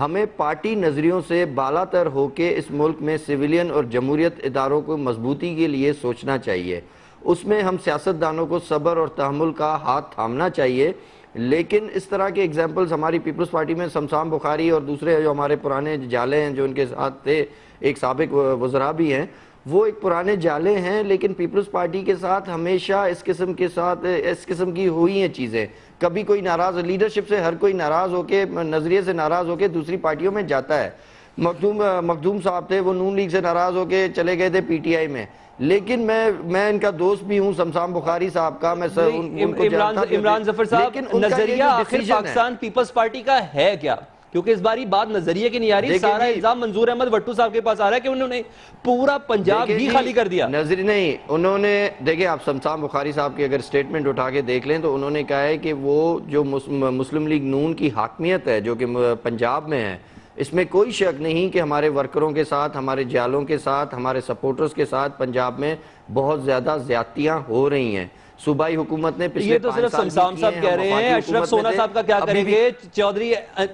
ہمیں پارٹی نظریوں سے بالا تر ہو کے اس ملک میں سویلین اور جمہوریت اداروں کو مضبوطی کے لیے سوچنا چاہیے، اس میں ہم سیاستدانوں کو صبر اور تحمل کا ہاتھ تھامنا چاہیے۔ لیکن اس طرح کے ایگزامپلز ہماری پیپلز پارٹی میں شمشان بخاری اور دوسرے جو ہمارے پرانے جالے ہیں جو ان کے ساتھ تھے، ایک سابق وزراء بھی ہیں، وہ ایک پرانے جالے ہیں، لیکن پیپلز پارٹی کے ساتھ ہمیشہ اس قسم کی ہوئی ہیں چیزیں۔ کبھی کوئی ناراض لیڈرشپ سے ہر کوئی ناراض ہو کے نظریے سے ناراض ہو کے دوسری پارٹیوں میں جاتا ہے۔ مخدوم صاحب تھے، وہ نون لیگ سے ناراض ہو کے چلے گئے تھے پی ٹی آئی میں، لیکن میں ان کا دوست بھی ہوں شمشان بخاری صاحب کا، میں ان کو جانتا بھی ہوں۔ عمران ظفر صاحب، نظریہ آخر پاکستان پیپلز پارٹی کا ہے کیا؟ کیونکہ اس باری بات نظریے کی نہیں آ رہی، سارا الزام منظور احمد وٹو صاحب کے پاس آ رہا ہے کہ انہوں نے پورا پنجاب ہی خالی کر دیا۔ نظری نہیں، انہوں نے دیکھیں، آپ شمشان بخاری صاحب کی اگر سٹیٹمنٹ اٹھا کے دیکھ لیں تو انہوں نے کہا ہے کہ وہ جو مسلم لیگ نون کی حاکمیت ہے جو کہ پنجاب میں ہے، اس میں کوئی شک نہیں کہ ہمارے ورکروں کے ساتھ، ہمارے جالوں کے ساتھ، ہمارے سپورٹرز کے ساتھ پنجاب میں بہت زیادہ زیادتیاں ہو رہی ہیں۔ صوبائی حکومت نے پچھلے 5 سال یہ تو صرف شمشان صاحب کہہ رہے ہیں، اشرف سونا صاحب کا کیا کریں گے، چودھری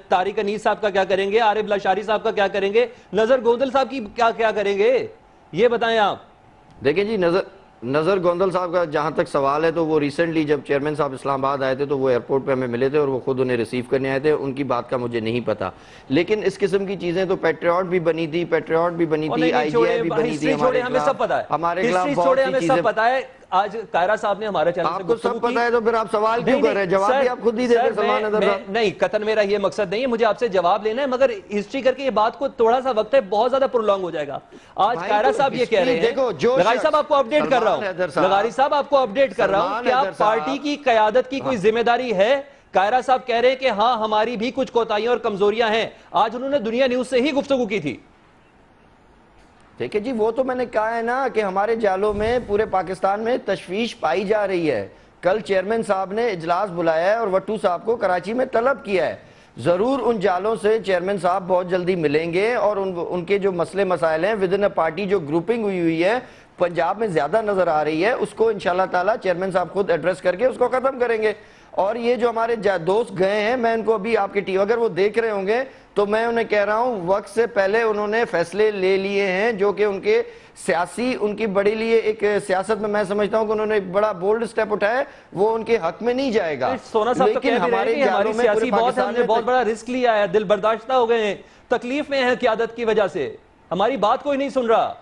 طارق انیس صاحب کا کیا کریں گے، عارف لاشاری صاحب کا کیا کریں گے، نظر گوندل صاحب کی کیا کریں گے، یہ بتائیں آپ۔ دیکھیں جی، نظر گوندل صاحب کا جہاں تک سوال ہے تو وہ ریسنٹلی جب چیئرمین صاحب اسلام آباد آئے تھے تو وہ ایئرپورٹ پہ ہمیں ملے تھے اور وہ خود انہیں ریسیو کرنے آئے تھے، ان کی بات کا مجھے نہیں پتا، لیکن اس قسم کی چیزیں تو پیٹریوٹ بھی بنی تھی، آئی جی آئی بھی بنی تھی، ہمیں سب پتا ہے، ہمارے خلاف بہت سی چیزیں پتا ہے۔ آج قائرہ صاحب نے ہمارے چینل سے آپ کو سب پتا ہے تو پھر آپ سوال کیوں کر رہے ہیں؟ جواب بھی آپ خود ہی دیتے سلمان ادھر صاحب۔ نہیں، قطن میرا یہ مقصد نہیں ہے، مجھے آپ سے جواب لینا ہے، مگر ہسٹری کر کے یہ بات کو تھوڑا سا وقت ہے بہت زیادہ پرولونگ ہو جائے گا۔ آج قائرہ صاحب یہ کہہ رہے ہیں، لغاری صاحب آپ کو اپڈیٹ کر رہا ہوں، لغاری صاحب آپ کو اپڈیٹ کر رہا ہوں، کیا پارٹی کی قیادت کی کوئی ذمہ داری ہے؟ قائرہ صاحب کہہ رہے ہیں کہ ہاں ہماری بھی کچھ کوتاہیاں اور کمزوریاں ہیں، آج انہوں نے دنیا نیوز سے ہی گفتگو کی تھی۔ دیکھیں جی، وہ تو میں نے کہا ہے نا کہ ہمارے جالوں میں پورے پاکستان میں تشویش پائی جا رہی ہے۔ کل چیئرمین صاحب نے اجلاس بلایا ہے اور وٹو صاحب کو کراچی میں طلب کیا ہے۔ ضرور ان جالوں سے چیئرمین صاحب بہت جلدی ملیں گے اور ان کے جو مسئلے مسائل ہیں ودن پارٹی جو گروپنگ ہوئی ہے پنجاب میں زیادہ نظر آ رہی ہے، اس کو انشاءاللہ تعالیٰ چیئرمین صاحب خود ایڈریس کر کے اس کو ختم کریں گے۔ اور یہ جو ہمارے دوست گئے ہیں، میں ان کو ابھی آپ کی ٹیم اگر وہ دیکھ رہے ہوں گے تو میں انہیں کہہ رہا ہوں وقت سے پہلے انہوں نے فیصلے لے لیے ہیں جو کہ ان کے سیاسی، ان کی بڑی لیے ایک سیاست میں سمجھتا ہوں کہ انہوں نے ایک بڑا بولڈ سٹیپ اٹھایا ہے، وہ ان کے حق میں نہیں جائے گا۔ سونا صاحب تو کہہ بھی رہے ہیں کہ ہماری سیاسی بہت ہے، ہم نے بہت بڑا رسک لیا ہے، دل برداشتہ ہو گئے ہیں، تکلیف میں ہیں قیادت کی وجہ سے، ہماری بات کوئی نہیں سن رہا۔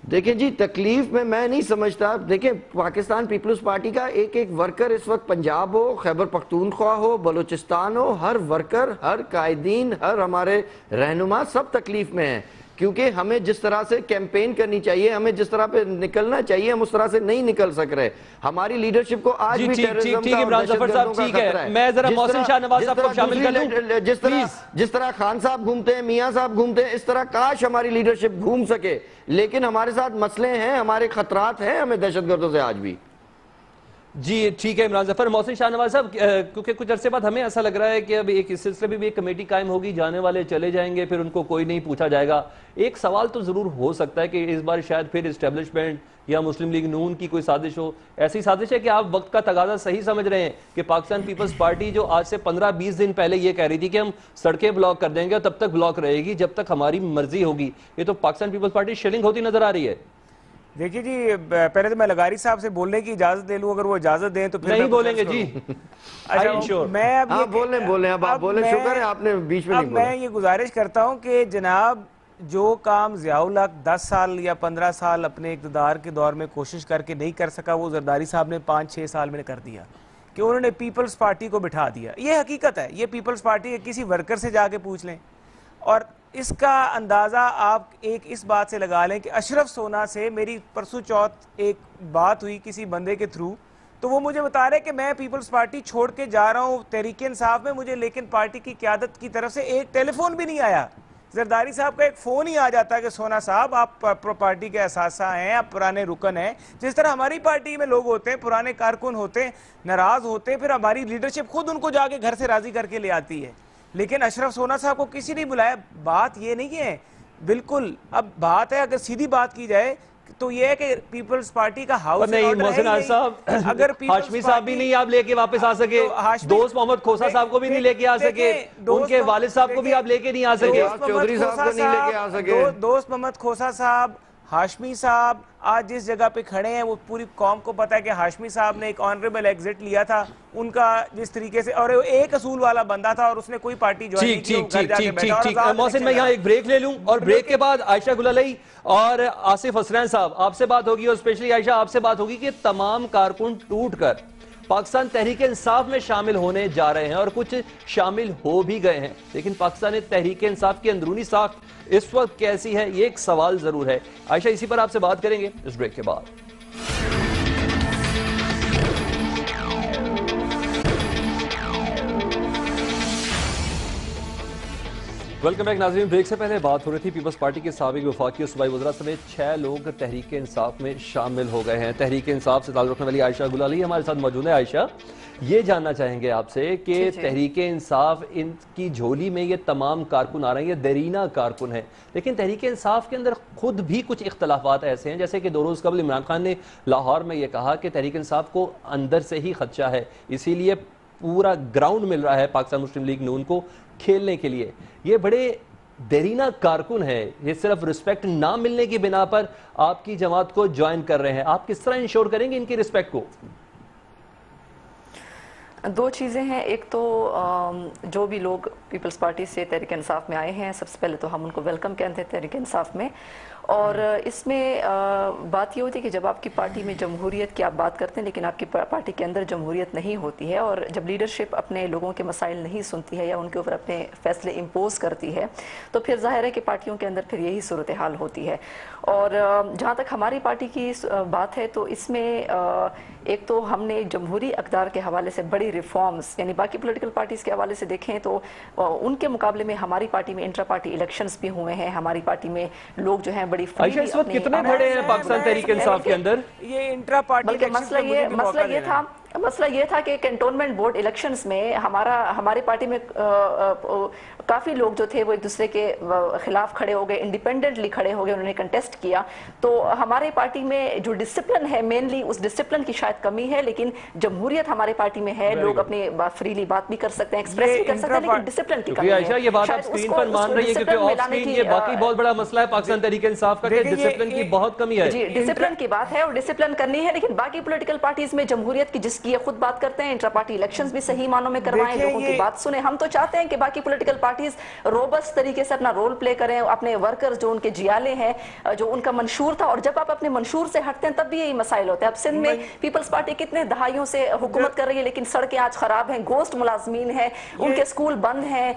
دیکھیں جی، تکلیف میں نہیں سمجھتا۔ دیکھیں، پاکستان پیپلز پارٹی کا ایک ورکر اس وقت پنجاب ہو، خیبر پختونخوا ہو، بلوچستان ہو، ہر ورکر، ہر قائدین، ہر ہمارے رہنما سب تکلیف میں ہیں، کیونکہ ہمیں جس طرح سے کیمپین کرنی چاہیے، ہمیں جس طرح پہ نکلنا چاہیے، ہم اس طرح سے نہیں نکل سک رہے۔ ہماری لیڈرشپ کو آج بھی ٹیررزم کا اور دہشت گردوں کا خطرہ ہے۔ میں ذرا محسن شاہ نواز صاحب کو شامل کر لوں، جس طرح خان صاحب گھومتے ہیں، میاں صاحب گھومتے ہیں، اس طرح کاش ہماری لیڈرشپ گھوم سکے، لیکن ہمارے ساتھ مسئلے ہیں، ہمارے خطرات ہیں ہمیں دہشت گردوں سے آج بھی۔ جی ٹھیک ہے عمران ظفر۔ محسن شاہ نواز صاحب، کیونکہ کچھ عرصے بعد ہمیں ایسا لگ رہا ہے کہ اب ایک اس سلسلے میں بھی ایک کمیٹی قائم ہوگی، جانے والے چلے جائیں گے، پھر ان کو کوئی نہیں پوچھا جائے گا۔ ایک سوال تو ضرور ہو سکتا ہے کہ اس بار شاید پھر اسٹیبلشمنٹ یا مسلم لیگ نون کی کوئی سازش ہو۔ ایسی سازش ہے کہ آپ وقت کا تقاضا صحیح سمجھ رہے ہیں کہ پاکستان پیپلز پارٹی جو آج سے 15-20 دن پہلے یہ کہہ رہی تھی کہ ہم سڑکیں بلاک کر دیں گے اور تب تک بلاک رہے گی جب تک ہماری مرضی ہوگی، یہ تو پاکستان پیپلز پارٹی شلنگ ہوتی نظر آ رہی ہے۔ دیکھیے جی، پہلے تو میں لغاری صاحب سے بولنے کی اجازت لے لوں، اگر وہ اجازت دیں تو پھر نہیں بولیں گے جی۔ میں اب بولیں اب آپ بولیں، شکر ہے آپ نے بیچ میں نہیں بولا۔ میں یہ گزارش کرتا ہوں کہ جناب جو کام ضیاء الحق 10 سال یا 15 سال اپنے اقتدار کے دور میں کوشش کر کے نہیں کر سکا، وہ زرداری صاحب نے 5-6 سال میں کر دیا، کہ انہوں نے پیپلز پارٹی کو بٹھا دیا۔ یہ حقیقت ہے، یہ پیپلز پارٹی کے کسی ورکر سے جا کے پوچھ لیں، اور اس کا اندازہ آپ ایک اس بات سے لگا لیں کہ اشرف سونا سے میری پرسوں چوتھ ایک بات ہوئی کسی بندے کے تھرو، تو وہ مجھے بتا رہے کہ میں پیپلز پارٹی چھوڑ کے جا رہا ہوں تحریک انصاف میں، مجھے لیکن پارٹی کی قیادت کی طرف سے ایک ٹیلی فون بھی نہیں آیا زرداری صاحب کا ایک فون ہی آ جاتا ہے کہ سونا صاحب آپ پارٹی کے اثاثہ ہیں، آپ پرانے رکن ہیں. جس طرح ہماری پارٹی میں لوگ ہوتے ہیں، پرانے کارکن ہوتے ہیں، ناراض ہوتے ہیں، پھر ہماری لیڈرشپ خود ان کو جا کے گھر سے راضی کر کے لے آتی ہے. لیکن اشرف سونا صاحب کو کسی نے بلایا. بات یہ نہیں ہے بالکل. اب بات ہے اگر سیدھی بات کی جائے تو یہ ہے کہ پیپلز پارٹی کا ہاؤس نہیں محسن عارف صاحب، اگر ہاشمی صاحب بھی نہیں آپ لے کے واپس آ سکے، دوست محمد کھوسا صاحب کو بھی نہیں لے کے آ سکے، ان کے والد صاحب کو بھی آپ لے کے نہیں آ سکے، چودھری صاحب کو نہیں لے کے آ سکے. دوست محمد کھوسا صاحب، ہاشمی صاحب آج جس جگہ پہ کھڑے ہیں وہ پوری قوم کو پتا ہے کہ ہاشمی صاحب نے ایک آنریبل ایگزٹ لیا تھا. ان کا جس طریقے سے، اور ایک اصول والا بندہ تھا اور اس نے کوئی پارٹی جوائن نہیں کی، وہ گھر جا کے بیٹھا. ٹھیک محسن، میں یہاں ایک بریک لے لوں اور بریک کے بعد عائشہ گل علی اور آصف حسنین صاحب آپ سے بات ہوگی، اور اسپیشلی عائشہ آپ سے بات ہوگی کہ تمام کارکن ٹوٹ کر پاکستان تحریک انصاف میں شامل ہونے جا رہے ہیں اور کچھ شامل ہو بھی گئے ہیں، لیکن پاکستان تحریک انصاف کی اندرونی ساخت اس وقت کیسی ہے، یہ ایک سوال ضرور ہے. عائشہ اسی پر آپ سے بات کریں گے اس بریک کے بعد. ویلکم بیک ناظرین. بریک سے پہلے بات ہو رہی تھی پیپلز پارٹی کے سابق وفاقی اور صوبائی وزراء سمیت 6 لوگ تحریک انصاف میں شامل ہو گئے ہیں. تحریک انصاف سے تعلق رکھنے والی عائشہ گل علی ہمارے ساتھ موجود ہے. عائشہ، یہ جاننا چاہیں گے آپ سے کہ تحریک انصاف ان کی جھولی میں یہ تمام کارکن آ رہے ہیں، یہ دیرینہ کارکن ہیں، لیکن تحریک انصاف کے اندر خود بھی کچھ اختلافات ایسے ہیں، جیسے کہ 2 روز قبل عمران خان نے لاہور میں یہ کہا کہ تحریک انصاف کو اندر سے ہی خدشہ ہے، اسی لیے پورا گراؤنڈ مل رہا ہے پاکستان مسلم لیگ نون کو کھیلنے کے لیے. یہ بڑے دیرینہ کارکن ہے، یہ صرف رسپیکٹ نہ ملنے کی بنا پر آپ کی جماعت کو جوائن کر رہے ہیں. آپ کس طرح انشور کریں گے ان کی رسپیکٹ کو؟ 2 چیزیں ہیں. ایک تو جو بھی لوگ پیپلز پارٹی سے تحریک انصاف میں آئے ہیں، سب سے پہلے تو ہم ان کو ویلکم کہتے ہیں تحریک انصاف میں. اور اس میں بات یہ ہوتی ہے کہ جب آپ کی پارٹی میں جمہوریت کی آپ بات کرتے ہیں لیکن آپ کی پارٹی کے اندر جمہوریت نہیں ہوتی ہے، اور جب لیڈرشپ اپنے لوگوں کے مسائل نہیں سنتی ہے یا ان کے اوپر اپنے فیصلے امپوز کرتی ہے تو پھر ظاہر ہے کہ پارٹیوں کے اندر پھر یہی صورتحال ہوتی ہے. اور جہاں تک ہماری پارٹی کی بات ہے تو اس میں ایک تو ہم نے جمہوری اقدار کے حوالے سے بڑی ریفارمز، یعنی باقی پولیٹیکل پارٹیز کے حوالے سے دیکھیں تو ان کے مقابلے میں ہماری پارٹی میں انٹرا پارٹی الیکشنز بھی ہوئے ہیں. ہماری پارٹی میں لوگ جو ہیں بڑی عائشہ اس وقت کتنے بڑے ہیں پاکستان تحریک انصاف کے اندر؟ یہ انٹرا پارٹی بلکہ مسئلہ یہ تھا کہ کنٹونمنٹ بورڈ الیکشنز میں ہماری پارٹی میں کافی لوگ جو تھے وہ ایک دوسرے کے خلاف کھڑے ہو گئے، انڈیپینڈنٹلی کھڑے ہو گئے، انہوں نے کنٹیسٹ کیا. تو ہمارے پارٹی میں جو ڈسپلن ہے، مینلی اس ڈسپلن کی شاید کمی ہے، لیکن جمہوریت ہمارے پارٹی میں ہے. لوگ اپنے فریلی بات بھی کر سکتے ہیں، ایکسپریس بھی کر سکتے ہیں، لیکن ڈسپلن کی کمی ہے. عائشہ یہ بات آپ اسکرین پر مان رہی ہے کیونکہ آف اسکرین یہ باقی بہت بڑا مسئلہ ہے پاکستان تحریک انصاف کا کہ ڈسپلن کی بہت کمی ہے. جی ڈسپلن کی بات ہے اور ڈسپلن کرنی ہے، لیکن باقی پولیٹیکل پارٹیز میں جمہوریت کی جس کی خود بات کرتے ہیں، انٹرا پارٹی الیکشنز بھی صحیح معنوں میں کروائیں، لوگوں کی بات سنیں. ہم تو چاہتے ہیں کہ باقی پولیٹیکل پارٹیز روبس طریقے سے اپنا رول پلے کریں، اپنے ورکرز جو ان کے جیالے ہیں، جو ان کا منشور تھا، اور جب آپ اپنے منشور سے ہٹتے ہیں تب بھی یہی مسائل ہوتے ہیں. اب سندھ میں پیپلز پارٹی کتنے دہائیوں سے حکومت کر رہی ہے لیکن سڑکیں آج خراب ہیں، گوشت ملازمین ہیں، ان کے سکول بند ہیں،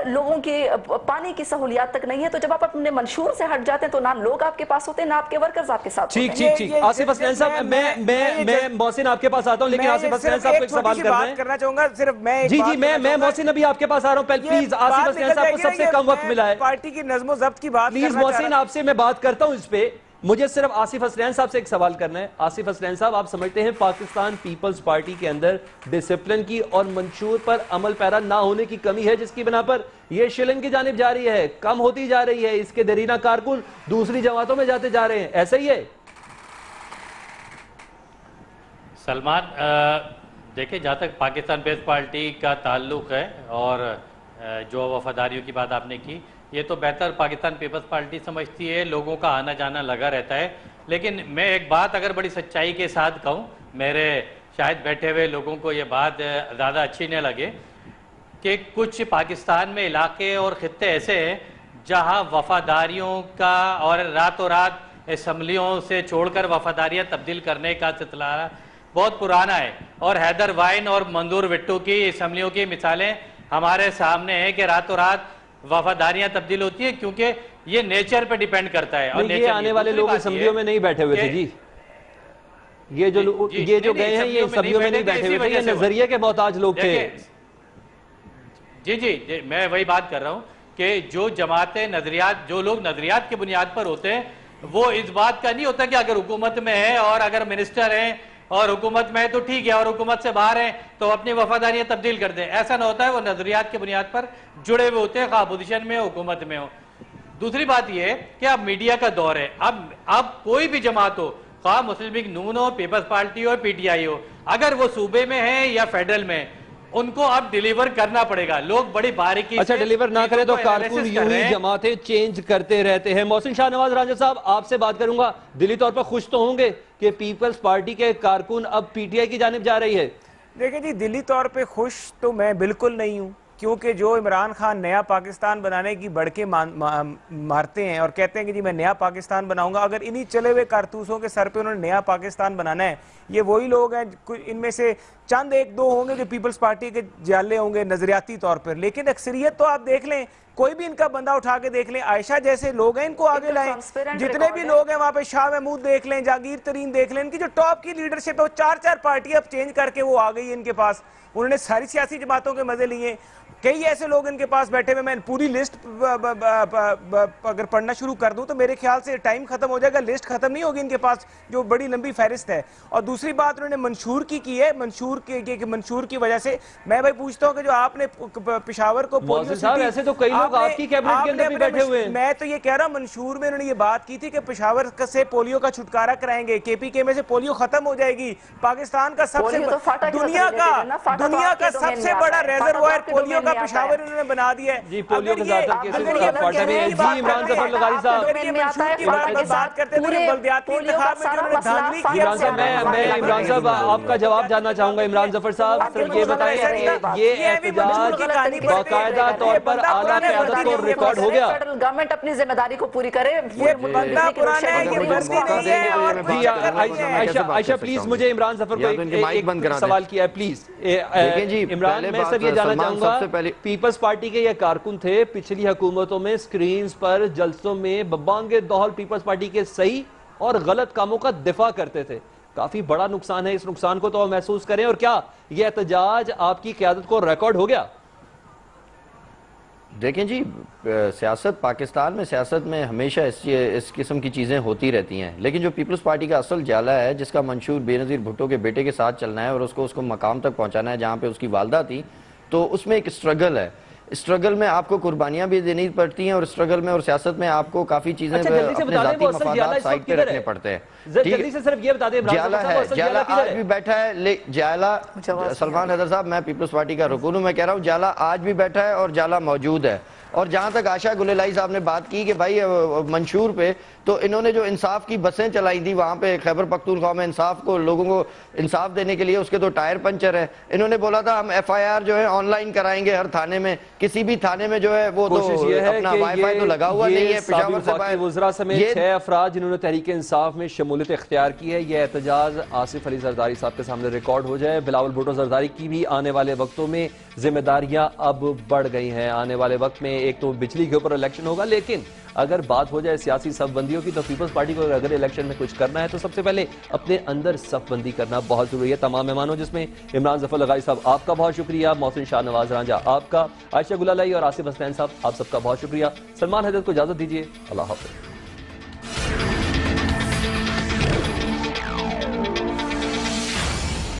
لوگوں کے پانی کی سہولیات تک نہیں ہے. تو جب آپ اپنے منشور سے ہٹ جاتے ہیں تو نہ لوگ آپ کے پاس ہوتے ہیں، نہ آپ کے ورکرز آپ کے ساتھ ہوتے ہیں. ٹھیک آصف حسنین صاحب، میں محسن آپ کے پاس آتا ہوں، لیکن آصف حسنین صاحب کو ایک سوال کرنا چاہوں گا. صرف میں محسن ابھی آپ کے پاس آ رہا ہوں. پلیز آصف حسنین صاحب کو سب سے کم وقت ملا ہے، پارٹی کی نظم و ضبط کی بات. پلیز محسن آپ سے میں بات کرتا ہوں اس پہ. مجھے صرف آصف حسنین صاحب سے ایک سوال کرنا ہے. آصف حسنین صاحب، آپ سمجھتے ہیں پاکستان پیپلز پارٹی کے اندر ڈسپلن کی اور منشور پر عمل پیرا نہ ہونے کی کمی ہے، جس کی بنا پر یہ شلن کی جانب جا رہی ہے، کم ہوتی جا رہی ہے، اس کے دیرینہ کارکن دوسری جماعتوں میں جاتے جا رہے ہیں، ایسا ہی ہے؟ سلمان، دیکھیں جہاں تک پاکستان پیپلز پارٹی کا تعلق ہے اور جو وفاداریوں کی بات آپ نے کی، یہ تو بہتر پاکستان پیپلز پارٹی سمجھتی ہے، لوگوں کا آنا جانا لگا رہتا ہے. لیکن میں ایک بات اگر بڑی سچائی کے ساتھ کہوں، میرے شاید بیٹھے ہوئے لوگوں کو یہ بات زیادہ اچھی نہ لگے کہ کچھ پاکستان میں علاقے اور خطے ایسے ہیں جہاں وفاداریوں کا اور راتوں رات اسمبلیوں سے چھوڑ کر وفاداریاں تبدیل کرنے کا سلسلہ بہت پرانا ہے. اور حیدر وائن اور منظور وٹو کی اسمبلیوں کی مثالیں ہمارے سامنے ہیں کہ راتوں رات وفاداریاں تبدیل ہوتی ہیں، کیونکہ یہ نیچر پہ ڈیپینڈ کرتا ہے. اور یہ آنے والے لوگ اسمبلیوں میں نہیں بیٹھے ہوئے تھے جی، یہ جو گئے ہیں یہ اسمبلیوں میں نہیں بیٹھے ہوئے تھے، یہ نظریے کے محتاج لوگ تھے. جی میں وہی بات کر رہا ہوں کہ جو جماعتیں نظریات، جو لوگ نظریات کی بنیاد پر ہوتے ہیں، وہ اس بات کا نہیں ہوتا کہ اگر حکومت میں ہے اور اگر منسٹر ہیں اور حکومت میں ہے تو ٹھیک ہے، اور حکومت سے باہر ہیں تو اپنی وفاداریاں تبدیل کر دیں. ایسا نہ ہوتا ہے. وہ نظریات کی بنیاد پر جڑے ہوئے ہوتے ہیں، خواہ اپوزیشن میں ہو حکومت میں ہو. دوسری بات یہ ہے کہ اب میڈیا کا دور ہے. اب کوئی بھی جماعت ہو، خواہ مسلم لیگ نون ہو، پیپلز پارٹی ہو، پی ٹی آئی ہو، اگر وہ صوبے میں ہے یا فیڈرل میں، ان کو اب ڈیلیور کرنا پڑے گا. لوگ بڑی باریکی اچھا ڈیلیور نہ کرے تو کارکن یوں ہی جماعتیں چینج کرتے رہتے ہیں. محسن شاہ نواز رانجھا صاحب آپ سے بات کروں گا. دلی طور پر خوش تو ہوں گے کہ پیپلز پارٹی کے کارکن اب پی ٹی آئی کی جانب جا رہی ہے؟ دیکھیں جی، دلی طور پہ خوش تو میں بالکل نہیں ہوں، کیونکہ جو عمران خان نیا پاکستان بنانے کی بڑکے مارتے ہیں اور کہتے ہیں کہ جی میں نیا پاکستان بناؤں گا، اگر انہی چلے ہوئے کارتوسوں کے سر پہ انہوں نے نیا پاکستان بنانا ہے، یہ وہی لوگ ہیں، ان میں سے چند ایک دو ہوں گے جو پیپلز پارٹی کے جالے ہوں گے نظریاتی طور پر، لیکن اکثریت تو آپ دیکھ لیں، کوئی بھی ان کا بندہ اٹھا کے دیکھ لیں. عائشہ جیسے لوگ ہیں ان کو آگے لائیں. جتنے بھی لوگ ہیں وہاں پہ شاہ محمود دیکھ لیں، جاگیر ترین دیکھ لیں، ان کی جو ٹاپ کی لیڈرشپ ہے وہ 4 پارٹیاں اب چینج کر کے وہ آ گئی ان کے پاس. انہوں نے ساری سیاسی جماعتوں کے مزے لیے. کئی ایسے لوگ ان کے پاس بیٹھے ہوئے، میں پوری لسٹ اگر پڑھنا شروع کر دوں تو میرے خیال سے ٹائم ختم ہو جائے گا، لسٹ ختم نہیں ہوگی ان کے پاس، جو بڑی لمبی فہرست ہے. اور دوسری بات انہوں نے منشور کی وجہ سے میں بھائی پوچھتا ہوں کہ جو آپ نے پشاور کو ایسے تو کئی لوگ آپ کی کیبنٹ کے اندر بھی بیٹھے ہوئے ہیں. میں تو یہ کہہ رہا ہوں منشور میں انہوں نے یہ بات کی تھی کہ پشاور سے پولیو کا چھٹکارا کرائیں گے، کے پی کے میں سے پولیو ختم ہو جائے گی. پاکستان کا سب سے دنیا کا سب سے بڑا ریزروائر پولیو کا پشاور انہوں نے بنا دیا ہے. جی پولیو کے زیادہ کیسز کا پاٹا میں ہے. جی عمران ظفر لغاری صاحب، بات کرتے ہیں بلدیاتی انتخاب میں جو انہوں نے دھاندلی کی. میں عمران صاحب آپ کا جواب جاننا چاہوں گا. عمران ظفر صاحب صرف یہ بتائیں کہ یہ احتجاج باقاعدہ طور پر اعلیٰ قیادت کو ریکارڈ ہو گیا؟ فیڈرل گورنمنٹ اپنی ذمہ داری کو پوری کرے. یہ بندہ پرانا ہے، یہ بستی نہیں ہے. اور عائشہ پلیز مجھے عمران ظفر کو ایک سوال کیا ہے پلیز. عمران میں سر یہ جاننا چاہوں گا، پیپلز پارٹی کے یہ کارکن تھے پچھلی حکومتوں میں سکرینز پر جلسوں میں ببانگ دہل پیپلز پارٹی کے صحیح اور غلط کاموں کا دفاع کرتے تھے. کافی بڑا نقصان ہے، اس نقصان کو تو محسوس کریں. اور کیا یہ احتجاج آپ کی قیادت کو ریکارڈ ہو گیا؟ دیکھیں جی، سیاست پاکستان میں سیاست میں ہمیشہ اس قسم کی چیزیں ہوتی رہتی ہیں، لیکن جو پیپلز پارٹی کا اصل جالا ہے، جس کا منشور بے نظیر بھٹو کے بیٹے کے ساتھ چلنا ہے اور اس کو مقام تک پہنچانا ہے جہاں پہ اس کی والدہ تھی، تو اس میں ایک اسٹرگل ہے. اسٹرگل میں آپ کو قربانیاں بھی دینی پڑتی ہیں، اور اسٹرگل میں اور سیاست میں آپ کو کافی چیزیں اپنے ذاتی مفادات سائڈ پہ رکھنے پڑتے ہیں. جلدی سے صرف یہ بتا دیں جالا آج بھی بیٹھا ہے. جالا سلمان حیدر صاحب، میں پیپلز پارٹی کا رکن ہوں، میں کہہ رہا ہوں جالا آج بھی بیٹھا ہے اور جالا موجود ہے. اور جہاں تک عائشہ گلیلائی صاحب نے بات کی کہ بھائی منشور پہ، تو انہوں نے جو انصاف کی بسیں چلائی تھی وہاں پہ خیبر پختونخوا میں انصاف کو، لوگوں کو انصاف دینے کے لیے، اس کے تو ٹائر پنچر ہے. انہوں نے بولا تھا ہم ایف آئی آر جو ہے آن لائن کرائیں گے ہر تھانے میں. کسی بھی تھانے میں جو ہے وہ تو اپنا وائی فائی تو لگا ہوا نہیں ہے. پشاور سے باہر وزراء سمیت 6 افراد جنہوں نے تحریک انصاف میں شمولیت اختیار کی ہے. یہ احتجاج آصف علی زرداری صاحب کے سامنے ریکارڈ ہو جائے. بلاول بھٹو زرداری کی بھی آنے والے وقتوں میں ذمہ داریاں اب بڑھ گئی ہیں. آنے والے وقت میں ایک تو بجلی کے اوپر الیکشن ہوگا، لیکن اگر بات ہو جائے سیاسی صف بندیوں کی تو پیپلز پارٹی کو اگر الیکشن میں کچھ کرنا ہے تو سب سے پہلے اپنے اندر صف بندی کرنا بہت ضروری ہے. تمام مہمانوں جس میں عمران ظفر لغاری صاحب آپ کا بہت شکریہ، محسن شاہ نواز رانجھا آپ کا، عائشہ گلیلائی اور آصف حسنین صاحب آپ سب کا بہت شکریہ. سلمان حیدر کو اجازت دیجیے، اللہ حافظ.